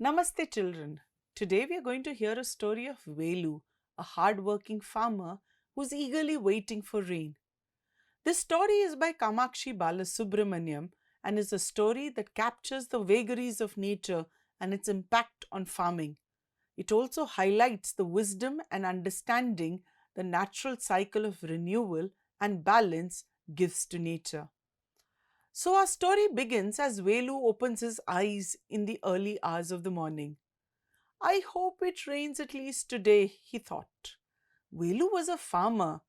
Namaste children. Today we are going to hear a story of Velu, a hard-working farmer who's eagerly waiting for rain. This story is by Kamakshi Balasubramaniam and is a story that captures the vagaries of nature and its impact on farming. It also highlights the wisdom and understanding the natural cycle of renewal and balance gives to nature. So our story begins as Velu opens his eyes in the early hours of the morning. I hope it rains at least today, he thought. Velu was a farmer.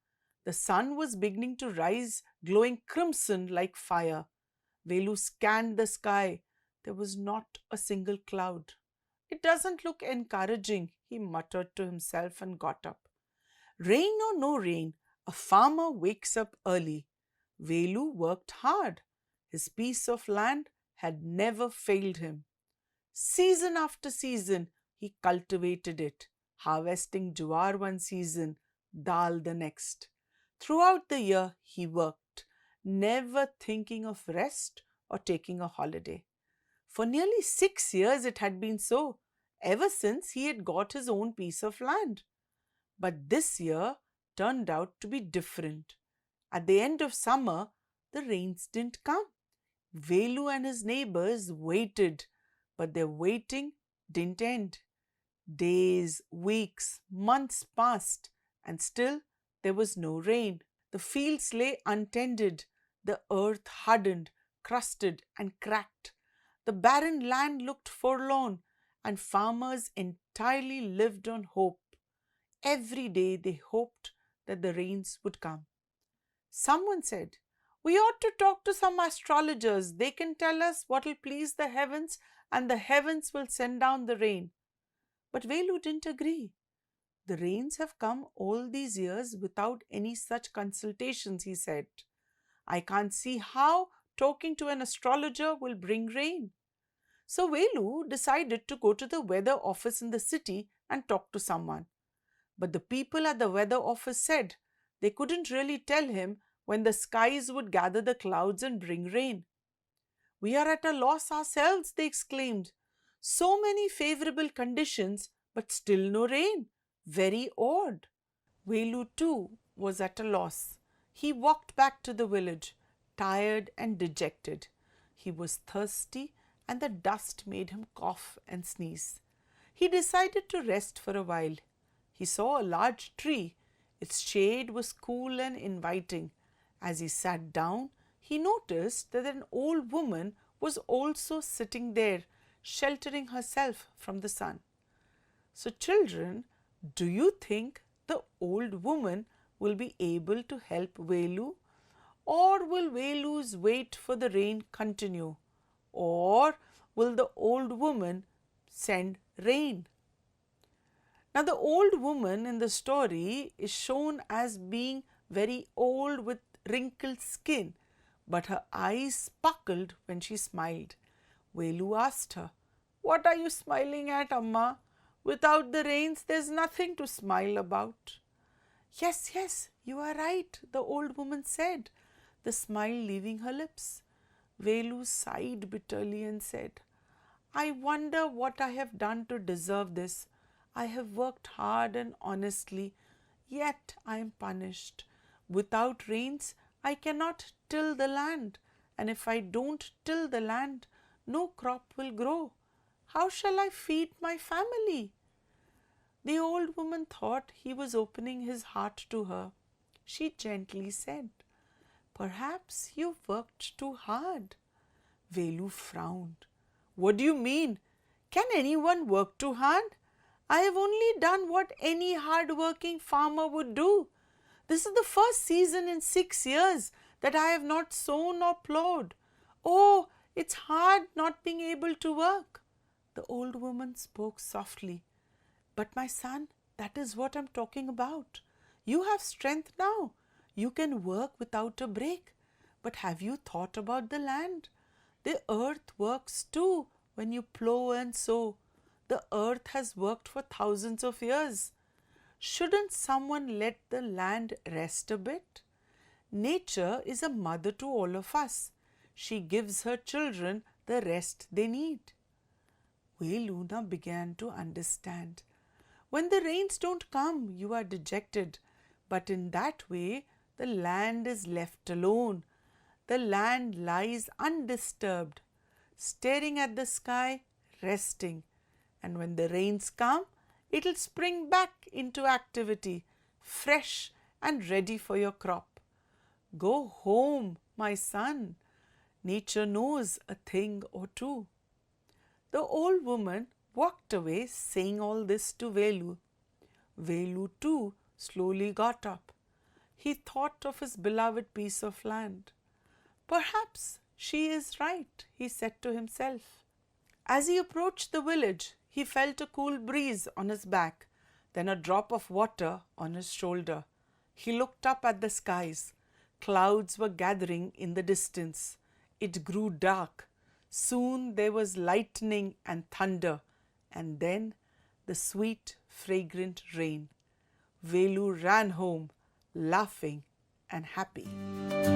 The sun was beginning to rise, glowing crimson like fire. Velu scanned the sky. There was not a single cloud. It doesn't look encouraging, he muttered to himself and got up. Rain or no rain, a farmer wakes up early. Velu worked hard. His piece of land had never failed him. Season after season, he cultivated it, harvesting jowar one season, dal the next. Throughout the year, he worked, never thinking of rest or taking a holiday. For nearly 6 years it had been so, ever since he had got his own piece of land. But this year turned out to be different. At the end of summer, the rains didn't come. Velu and his neighbors waited, but their waiting didn't end. Days, weeks, months passed, and still there was no rain. The fields lay untended, the earth hardened, crusted, and cracked. The barren land looked forlorn, and farmers entirely lived on hope. Every day they hoped that the rains would come. Someone said, "We ought to talk to some astrologers. They can tell us what will please the heavens, and the heavens will send down the rain." But Velu didn't agree. "The rains have come all these years without any such consultations," he said. "I can't see how talking to an astrologer will bring rain." So Velu decided to go to the weather office in the city and talk to someone. But the people at the weather office said they couldn't really tell him when the skies would gather the clouds and bring rain. "We are at a loss ourselves," they exclaimed. "So many favorable conditions, but still no rain. Very odd." Velu too was at a loss. He walked back to the village, tired and dejected. He was thirsty and the dust made him cough and sneeze. He decided to rest for a while. He saw a large tree. Its shade was cool and inviting. As he sat down, he noticed that an old woman was also sitting there, sheltering herself from the sun. So children, do you think the old woman will be able to help Velu? Or will Velu's wait for the rain continue? Or will the old woman send rain? Now the old woman in the story is shown as being very old with wrinkled skin, but her eyes sparkled when she smiled. Velu asked her, "What are you smiling at, Amma? Without the rains, there's nothing to smile about." "Yes, yes, you are right," the old woman said, the smile leaving her lips. Velu sighed bitterly and said, "I wonder what I have done to deserve this. I have worked hard and honestly, yet I am punished. Without rains, I cannot till the land, and if I don't till the land, no crop will grow. How shall I feed my family?" The old woman thought he was opening his heart to her. She gently said, "Perhaps you've worked too hard." Velu frowned. "What do you mean? Can anyone work too hard? I have only done what any hard-working farmer would do. This is the first season in 6 years that I have not sown or plowed. Oh, it's hard not being able to work." The old woman spoke softly. "But my son, that is what I'm talking about. You have strength now. You can work without a break. But have you thought about the land? The earth works too when you plow and sow. The earth has worked for thousands of years. Shouldn't someone let the land rest a bit? Nature is a mother to all of us. She gives her children the rest they need." Velu now began to understand. When the rains don't come, you are dejected, but in that way the land is left alone. The land lies undisturbed, staring at the sky, resting. And when the rains come, it'll spring back into activity, fresh and ready for your crop. Go home, my son. Nature knows a thing or two. The old woman walked away saying all this to Velu. Velu too slowly got up. He thought of his beloved piece of land. Perhaps she is right, he said to himself. As he approached the village, he felt a cool breeze on his back, then a drop of water on his shoulder. He looked up at the skies. Clouds were gathering in the distance. It grew dark. Soon there was lightning and thunder, and then the sweet, fragrant rain. Velu ran home, laughing and happy.